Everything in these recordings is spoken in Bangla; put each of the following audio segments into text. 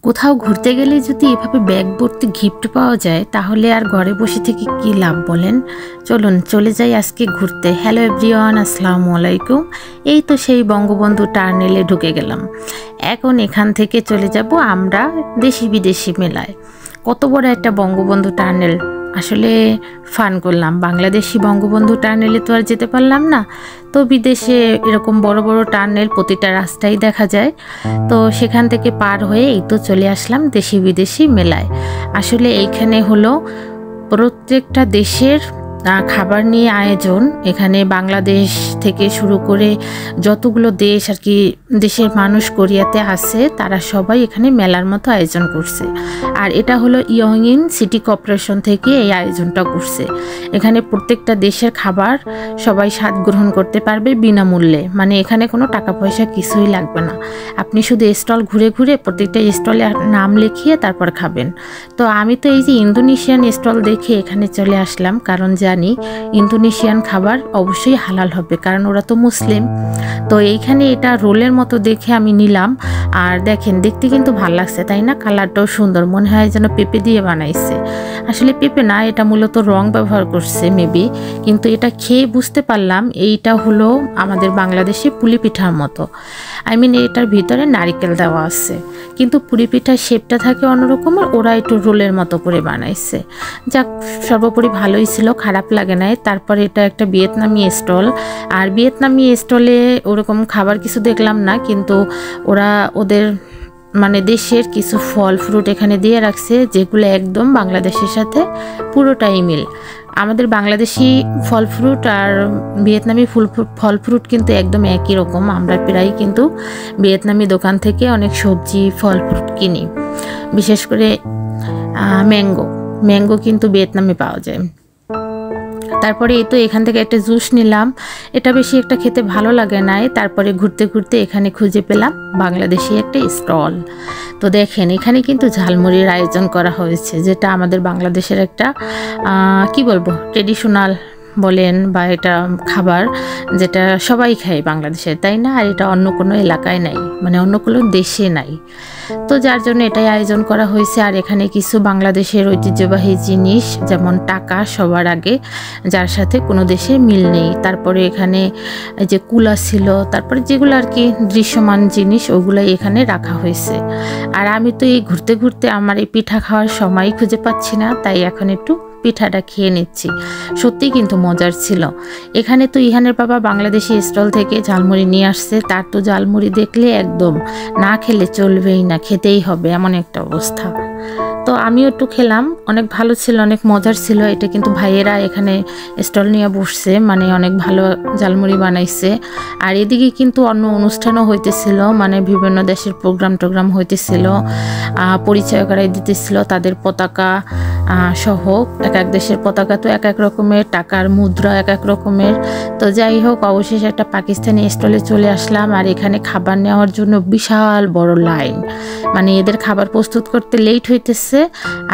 কোথাও ঘুরতে গেলে যদি এভাবে ব্যাগ ভর্তি গিফট পাওয়া যায় তাহলে আর ঘরে বসে থেকে কি লাভ বলেন। চলুন চলে যাই আজকে ঘুরতে। হ্যালো এভরিওয়ান, আসসালামু আলাইকুম। এই তো সেই বঙ্গবন্ধু টার্নেলে ঢুকে গেলাম। এখন এখান থেকে চলে যাব আমরা দেশি বিদেশি মেলায়। কত বড় একটা বঙ্গবন্ধু টার্নেল, আসলে ফান করলাম। বাংলাদেশি বঙ্গবন্ধু টার্নেলে তো আর যেতে পারলাম না, তো বিদেশে এরকম বড় বড় টার্নেল প্রতিটা রাস্তায় দেখা যায়। তো সেখান থেকে পার হয়ে এই তো চলে আসলাম দেশি বিদেশি মেলায়। আসলে এইখানে হলো প্রত্যেকটা দেশের খাবার নিয়ে আয়োজন। এখানে বাংলাদেশ থেকে শুরু করে যতগুলো দেশ আর কি দেশের মানুষ কোরিয়াতে আছে তারা সবাই এখানে মেলার মতো আয়োজন করছে। আর এটা হলো ইয়ংইন সিটি কর্পোরেশন থেকে এই আয়োজনটা করছে। এখানে প্রত্যেকটা দেশের খাবার সবাই স্বাদ গ্রহণ করতে পারবে বিনামূল্যে, মানে এখানে কোনো টাকা পয়সা কিছুই লাগবে না। আপনি শুধু স্টল ঘুরে ঘুরে প্রত্যেকটা স্টলে নাম লিখিয়ে তারপর খাবেন। তো আমি তো এই যে ইন্দোনেশিয়ান স্টল দেখে এখানে চলে আসলাম, কারণ জানি ইন্দোনেশিয়ান খাবার অবশ্যই হালাল হবে, কারণ ওরা তো মুসলিম। তো এইখানে এটা রোলের মতো দেখে আমি নিলাম। আর দেখেন দেখতে কিন্তু ভালো লাগছে, তাই না? কালারটাও সুন্দর, মনে হয় যেন পেঁপে দিয়ে বানাইছে। আসলে পেঁপে না, এটা মূলত রং ব্যবহার করছে মেবি, কিন্তু এটা খেয়ে বুঝতে পারলাম এইটা হলো আমাদের বাংলাদেশে পুলি পিঠার মতো। এটার ভিতরে নারিকেল দেওয়া আছে, কিন্তু পুলি পিঠার শেপটা থাকে অন্যরকম, ওরা একটু রোলের মতো করে বানাইছে। যাক, সর্বোপরি ভালোই ছিল, খারাপ লাগে নাই। তারপর এটা একটা ভিয়েতনামি স্টল, আর ভিয়েতনামি স্টলে ওরকম খাবার কিছু দেখলাম না, কিন্তু ওরা ওদের মানে দেশের কিছু ফল ফ্রুট এখানে দিয়ে রাখছে, যেগুলো একদম বাংলাদেশের সাথে পুরোটাই মিল। আমাদের বাংলাদেশি ফল ফ্রুট আর ভিয়েতনামি ফল ফ্রুট কিন্তু একদম একই রকম। আমরা প্রায় কিন্তু ভিয়েতনামি দোকান থেকে অনেক সবজি ফল ফ্রুট কিনি, বিশেষ করে ম্যাঙ্গো কিন্তু ভিয়েতনামে পাওয়া যায়। তারপরে এই তো এখান থেকে একটা জুস নিলাম, এটা বেশি একটা খেতে ভালো লাগে নাই। তারপরে ঘুরতে ঘুরতে এখানে খুঁজে পেলাম বাংলাদেশি একটা স্টল। তো দেখেন এখানে কিন্তু ঝালমুড়ির আয়োজন করা হয়েছে, যেটা আমাদের বাংলাদেশের একটা কি বলবো ট্রেডিশনাল বলেন, বা এটা খাবার যেটা সবাই খায় বাংলাদেশে, তাই না? আর এটা অন্য কোনো এলাকায় নাই, মানে অন্য কোনো দেশে নাই। তো যার জন্য এটাই আয়োজন করা হয়েছে। আর এখানে কিছু বাংলাদেশের ঐতিহ্যবাহী জিনিস, যেমন টাকা সবার আগে, যার সাথে কোনো দেশের মিল নেই। তারপরে এখানে যে কুলা ছিল, তারপরে যেগুলো আর কি দৃশ্যমান জিনিস, ওগুলাই এখানে রাখা হয়েছে। আর আমি তো এই ঘুরতে ঘুরতে আমার এই পিঠা খাওয়ার সময় খুঁজে পাচ্ছি না, তাই এখন একটু পিঠাটা খেয়ে নিচ্ছি। সত্যিই কিন্তু মজার ছিল। এখানে তো ইহানের বাবা বাংলাদেশি স্টল থেকে ঝালমুড়ি নিয়ে আসছে, তার তো ঝালমুড়ি দেখলে একদম না খেলে চলবেই না, খেতেই হবে এমন একটা অবস্থা। তো আমিও একটু খেলাম, অনেক ভালো ছিল, অনেক মজার ছিল। এটা কিন্তু ভাইয়েরা এখানে স্টল নিয়ে বসছে, মানে অনেক ভালো ঝালমুড়ি বানাইছে। আর এদিকে কিন্তু অন্য অনুষ্ঠানও হইতেছিল, মানে বিভিন্ন দেশের প্রোগ্রাম হইতেছিল, পরিচয় করাই দিতেছিল তাদের পতাকা সহ। এক এক দেশের পতাকা তো এক এক রকমের, টাকার মুদ্রা এক এক রকমের। তো যাই হোক, অবশেষে একটা পাকিস্তানি স্টলে চলে আসলাম। আর এখানে খাবার নেওয়ার জন্য বিশাল বড় লাইন, মানে এদের খাবার প্রস্তুত করতে লেট হইতেছে,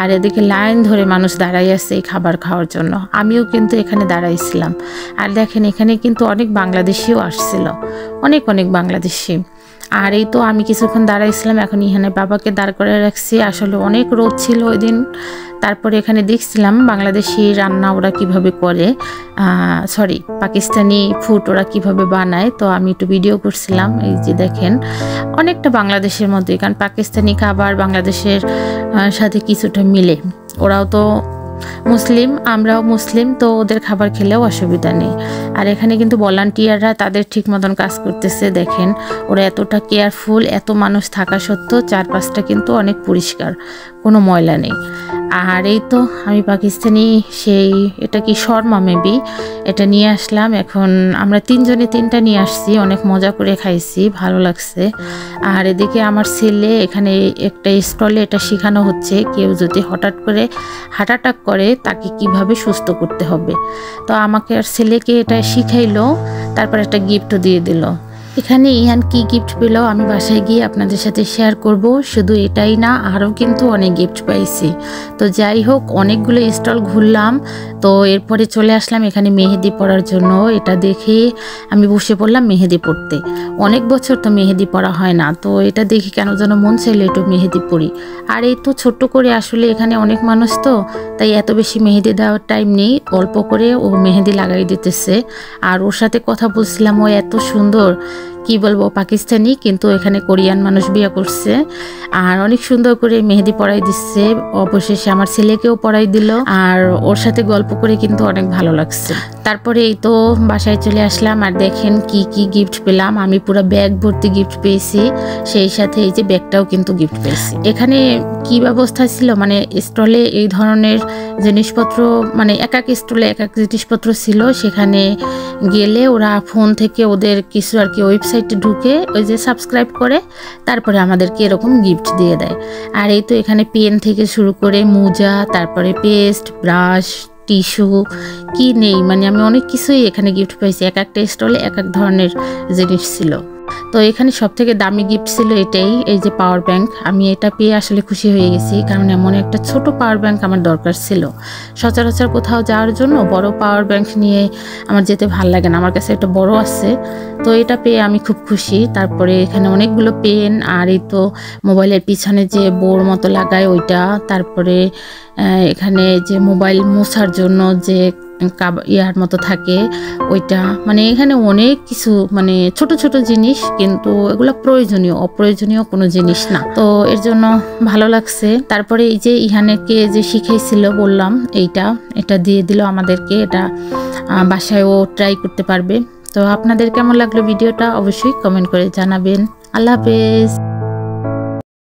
আর এদিকে লাইন ধরে মানুষ দাঁড়াই আছে এই খাবার খাওয়ার জন্য। আমিও কিন্তু এখানে দাঁড়াইছিলাম। আর দেখেন এখানে কিন্তু অনেক বাংলাদেশিও আসছিল, অনেক বাংলাদেশি। আর এই তো আমি কিছুক্ষণ দাঁড়াইছিলাম, এখন ইহানে বাবাকে দাঁড় করে রাখছি। আসলে অনেক রোদ ছিল ওই দিন। তারপরে এখানে দেখছিলাম বাংলাদেশি রান্না ওরা কিভাবে করে, পাকিস্তানি ফুড ওরা কিভাবে বানায়। তো আমি একটু ভিডিও করছিলাম। এই যে দেখেন অনেকটা বাংলাদেশের মধ্যে, কারণ পাকিস্তানি খাবার বাংলাদেশের সাথে কিছুটা মিলে। ওরাও তো মুসলিম, আমরাও মুসলিম, তো ওদের খাবার খেলেও অসুবিধা নেই। আর এখানে কিন্তু ভলান্টিয়াররা তাদের ঠিক মতন কাজ করতেছে। দেখেন ওরা এতটা কেয়ারফুল, এত মানুষ থাকা সত্ত্বেও চারপাশটা কিন্তু অনেক পরিষ্কার, কোনো ময়লা নেই। আর এই তো আমি পাকিস্তানি এটা কি শর্মা মেবি, এটা নিয়ে আসলাম। এখন আমরা তিনজনে তিনটা নিয়ে আসছি, অনেক মজা করে খাইছি, ভালো লাগছে। আর এদিকে আমার ছেলে এখানে একটা স্টলে এটা শেখানো হচ্ছে, কেউ যদি হঠাৎ করে হার্ট অ্যাটাক করে তাকে কিভাবে সুস্থ করতে হবে। তো আমাকে আর ছেলেকে এটা শিখাইলো, তারপর একটা গিফটও দিয়ে দিল। এখানে ইহান কি গিফট পেল আমি বাসায় গিয়ে আপনাদের সাথে শেয়ার করব। শুধু এটাই না, আরও কিন্তু অনেক গিফট পাইছি। তো যাই হোক, অনেকগুলো স্টল ঘুরলাম। তো এরপরে চলে আসলাম এখানে মেহেদি পড়ার জন্য। এটা দেখে আমি বসে পড়লাম মেহেদি পড়তে। অনেক বছর তো মেহেদি পড়া হয় না, তো এটা দেখে কেন যেন মন চাইলো একটু মেহেদি পড়ি। আর এই তো ছোট্ট করে, আসলে এখানে অনেক মানুষ তো, তাই এত বেশি মেহেদি দেওয়ার টাইম নেই, অল্প করে ও মেহেদি লাগাই দিতেছে। আর ওর সাথে কথা বলছিলাম, ও এত সুন্দর, কি বলবো, পাকিস্তানি কিন্তু এখানে কোরিয়ান মানুষ বিয়ে করছে। আর অনেক সুন্দর করে মেহেদি পড়াই দিচ্ছে। অবশেষে আমার ছেলেকেও পড়াই দিল, আর ওর সাথে গল্প করে কিন্তু অনেক ভালো লাগছে। তারপরে এই তো বাসায় চলে আসলাম, আর দেখেন কি কি গিফট পেলাম। আমি পুরো ব্যাগ ভর্তি গিফট পেয়েছি, সেই সাথে এই যে ব্যাগটাও কিন্তু গিফট পেয়েছি। এখানে কি ব্যবস্থা ছিল, মানে স্টলে এই ধরনের জিনিসপত্র, মানে এক এক স্টলে এক এক জিনিসপত্র ছিল। সেখানে গেলে ওরা ফোন থেকে ওদের কিছু আর কি ওয়েবসাইটে ঢুকে ওই যে সাবস্ক্রাইব করে, তারপরে আমাদেরকে এরকম গিফট দিয়ে দেয়। আর এই তো এখানে পেন থেকে শুরু করে মোজা, তারপরে পেস্ট, ব্রাশ, টিস্যু, কি নেই, মানে আমি অনেক কিছুই এখানে গিফট পাইছি। এক একটা স্টলে এক এক ধরনের জিনিস ছিল। তো এখানে সব থেকে দামি গিফট ছিল এটাই, এই যে পাওয়ার ব্যাংক। আমি এটা পেয়ে আসলে খুশি হয়ে গেছি, কারণ এমন একটা ছোট পাওয়ার ব্যাংক আমার দরকার ছিল। সচরাচর কোথাও যাওয়ার জন্য বড় পাওয়ার ব্যাংক নিয়ে আমার যেতে ভাল লাগে না, আমার কাছে একটা বড় আছে, তো এটা পেয়ে আমি খুব খুশি। তারপরে এখানে অনেকগুলো পেন, আর এই তো মোবাইলের পিছনে যে বোর মতো লাগায় ওইটা, তারপরে এখানে যে মোবাইল মোছার জন্য যে ইয়ার মতো থাকে ওইটা, মানে এখানে অনেক কিছু, মানে ছোট ছোট জিনিস, কিন্তু এগুলো প্রয়োজনীয়, অপ্রয়োজনীয় কোনো জিনিস না, তো এর জন্য ভালো লাগছে। তারপরে এই যে ইহানেকে যে শিখেছিল বললাম, এটা দিয়ে দিল আমাদেরকে। এটা বাসায় ও ট্রাই করতে পারবে। তো আপনাদের কেমন লাগলো ভিডিওটা অবশ্যই কমেন্ট করে জানাবেন। আল্লাহ হাফেজ।